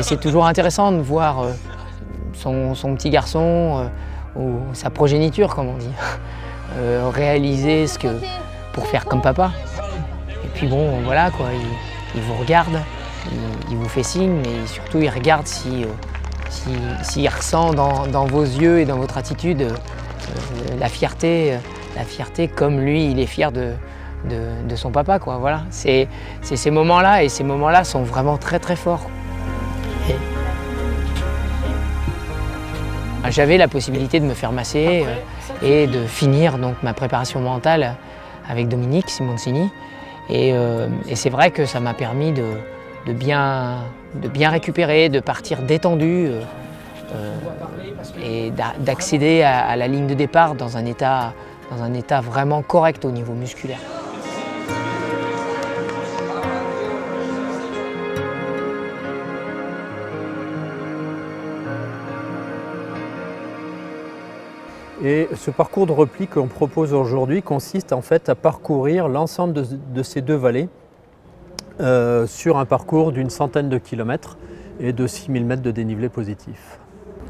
C'est toujours intéressant de voir son petit garçon, ou sa progéniture comme on dit, réaliser pour faire comme papa. Et puis bon, voilà quoi, il vous regarde, il vous fait signe, mais surtout il regarde s'il ressent dans vos yeux et dans votre attitude la fierté comme lui il est fier de son papa quoi. Voilà, c'est ces moments-là, et ces moments-là sont vraiment très très forts. J'avais la possibilité de me faire masser et de finir donc ma préparation mentale avec Dominique Simoncini. Et c'est vrai que ça m'a permis de bien récupérer, de partir détendu et d'accéder à la ligne de départ dans un état vraiment correct au niveau musculaire. Et ce parcours de repli qu'on propose aujourd'hui consiste en fait à parcourir l'ensemble de ces deux vallées sur un parcours d'une centaine de kilomètres et de 6000 mètres de dénivelé positif.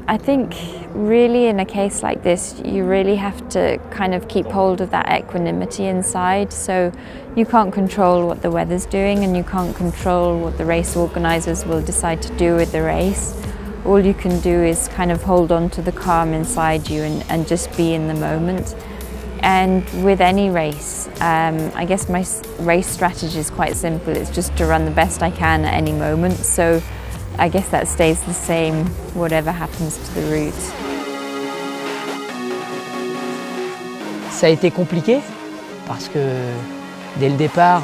I think really in a case like this you really have to kind of keep hold of that equanimity inside, so you can't control what the weather's doing and you can't control what the race organisers will decide to do with the race. All you can do is kind of hold on to the calm inside you and just be in the moment. And with any race, I guess my race strategy is quite simple. It's just to run the best I can at any moment. So I guess that stays the same, whatever happens to the route. Ça a été compliqué parce que dès le départ,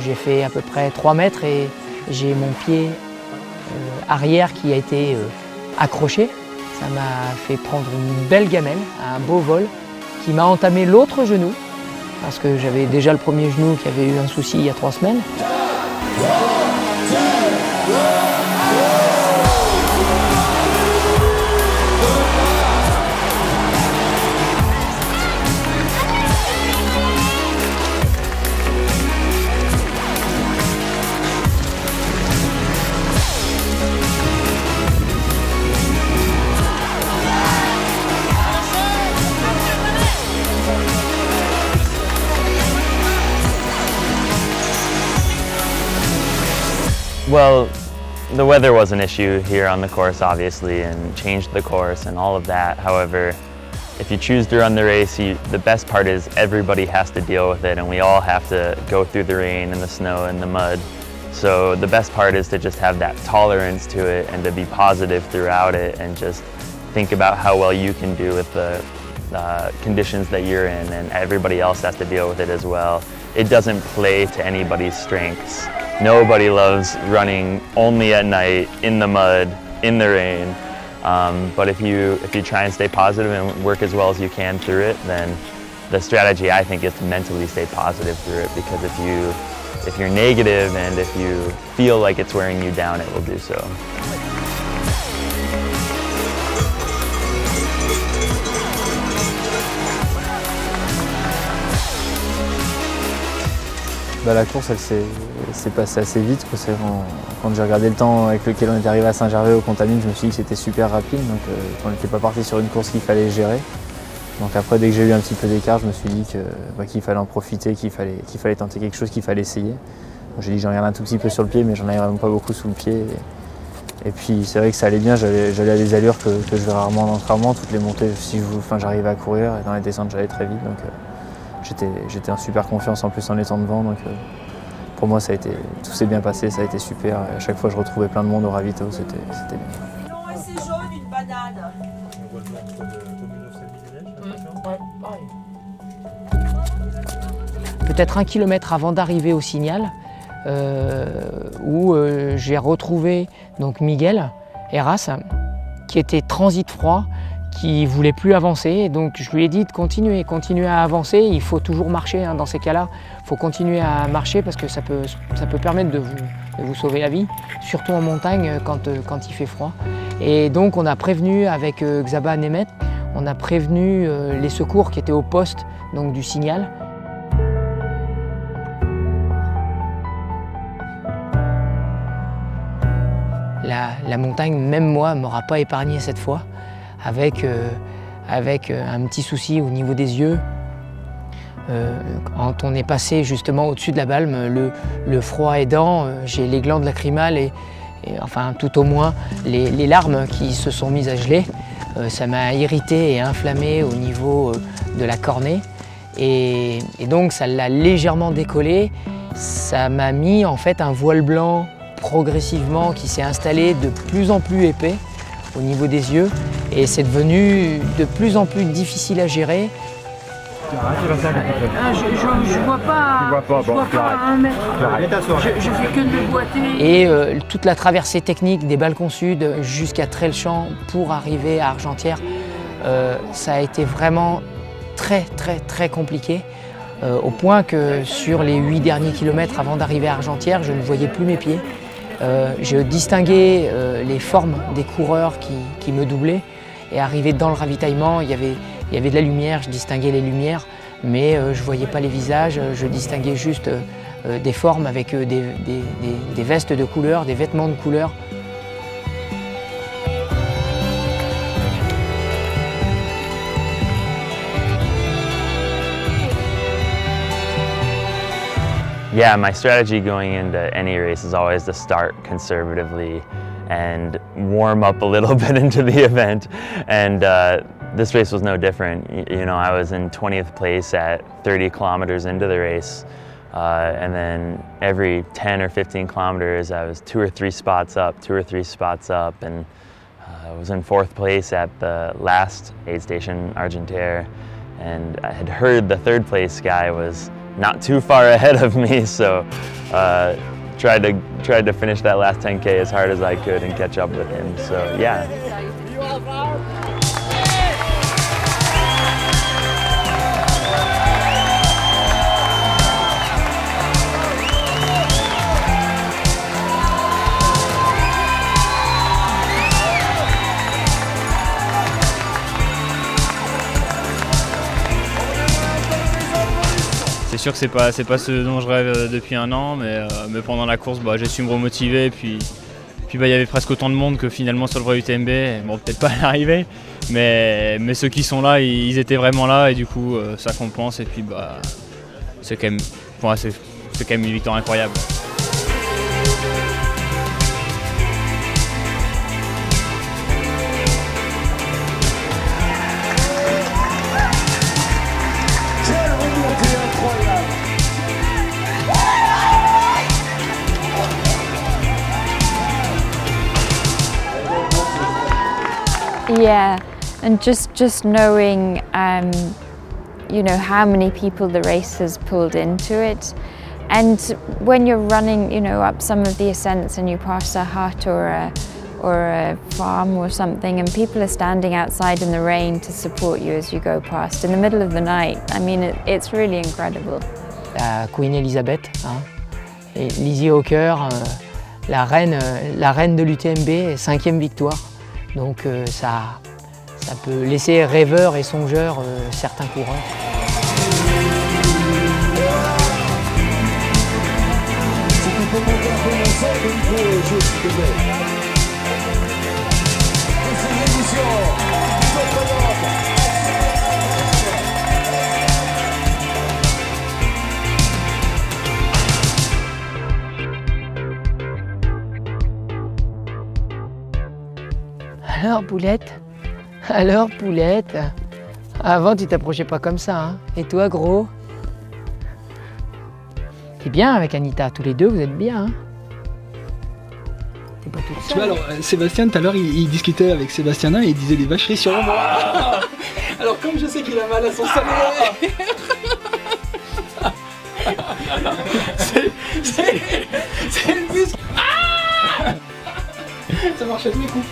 j'ai fait à peu près 3 mètres et j'ai mon pied arrière qui a été accroché. Ça m'a fait prendre une belle gamelle, un beau vol, qui m'a entamé l'autre genou, parce que j'avais déjà le premier genou qui avait eu un souci il y a 3 semaines. Well, the weather was an issue here on the course, obviously, and changed the course and all of that. However, if you choose to run the race, the best part is everybody has to deal with it, and we all have to go through the rain and the snow and the mud. So the best part is to just have that tolerance to it and to be positive throughout it and just think about how well you can do with the conditions that you're in, and everybody else has to deal with it as well. It doesn't play to anybody's strengths. Nobody loves running only at night, in the mud, in the rain. But if you try and stay positive and work as well as you can through it, then the strategy, I think, is to mentally stay positive through it, because if you're negative and if you feel like it's wearing you down, it will do so. La course, elle s'est passée assez vite. Quand j'ai regardé le temps avec lequel on est arrivé à Saint-Gervais aux Contamines, je me suis dit que c'était super rapide. Donc on n'était pas parti sur une course qu'il fallait gérer. Donc après, dès que j'ai eu un petit peu d'écart, je me suis dit qu'il fallait en profiter, qu'il fallait tenter quelque chose, qu'il fallait essayer. J'ai dit que j'en regarde un tout petit peu sur le pied, mais j'en avais vraiment pas beaucoup sous le pied. Et puis c'est vrai que ça allait bien, j'allais à des allures que je vais rarement en entraînement. Toutes les montées, j'arrivais à courir, et dans les descentes, j'allais très vite. Donc, j'étais en super confiance en plus en étant devant, donc pour moi tout s'est bien passé, ça a été super. Et à chaque fois je retrouvais plein de monde au ravito, c'était bien. C'est jaune, une banane. Peut-être 1 kilomètre avant d'arriver au Signal, où j'ai retrouvé donc Miguel Heras, qui était transit froid, qui ne voulait plus avancer. Et donc je lui ai dit de continuer à avancer. Il faut toujours marcher dans ces cas-là. Il faut continuer à marcher parce que ça peut permettre de vous sauver la vie, surtout en montagne quand il fait froid. Et donc on a prévenu avec Xaba Nemet, on a prévenu les secours qui étaient au poste donc, du signal. La montagne, même moi, ne m'aura pas épargné cette fois, avec un petit souci au niveau des yeux. Quand on est passé justement au-dessus de la balme, le froid aidant, j'ai les glandes lacrymales et enfin tout au moins les larmes qui se sont mises à geler. Ça m'a irrité et inflammé au niveau de la cornée et donc ça l'a légèrement décollé. Ça m'a mis en fait un voile blanc progressivement qui s'est installé de plus en plus épais au niveau des yeux et c'est devenu de plus en plus difficile à gérer. Je vois pas à 1 mètre. Je fais que de boiter. Et toute la traversée technique des balcons sud jusqu'à Trelchamp pour arriver à Argentière, ça a été vraiment très compliqué. Au point que sur les 8 derniers kilomètres avant d'arriver à Argentière, je ne voyais plus mes pieds. Je distinguais les formes des coureurs qui me doublaient et arrivé dans le ravitaillement, il y avait de la lumière, je distinguais les lumières, mais je ne voyais pas les visages, je distinguais juste des formes avec des vestes de couleur, des vêtements de couleur. Yeah, my strategy going into any race is always to start conservatively and warm up a little bit into the event. And this race was no different. You know, I was in 20th place at 30 kilometers into the race. And then every 10 or 15 kilometers, I was 2 or 3 spots up, and I was in 4th place at the last aid station, Argentière. And I had heard the 3rd place guy was not too far ahead of me, so tried to finish that last 10K as hard as I could and catch up with him. So yeah. C'est sûr que c'est pas ce dont je rêve depuis un an, mais pendant la course, j'ai su me remotiver. Et puis il y avait presque autant de monde que finalement sur le vrai UTMB. Bon, peut-être pas à l'arrivée, mais ceux qui sont là, ils étaient vraiment là et du coup ça compense. Et puis c'est quand même une victoire incroyable. Yeah, and just knowing, you know, how many people the race has pulled into it, and when you're running, you know, up some of the ascents and you pass a hut or a farm or something, and people are standing outside in the rain to support you as you go past in the middle of the night. I mean, it's really incredible. La Queen Elizabeth, et Lizzie Hawker, la reine de l'UTMB, 5e victoire. Donc ça peut laisser rêveurs et songeurs certains coureurs. Alors Poulette, avant tu t'approchais pas comme ça, hein. Et toi gros? T'es bien avec Anita, tous les deux vous êtes bien, hein. T'es pas toute seule. Tu vois, alors Sébastien tout à l'heure il discutait avec Sébastianin et il disait des vacheries sur le bras. Alors comme je sais qu'il a mal à son salé. C'est le muscle. Ah ça marche avec mes coups.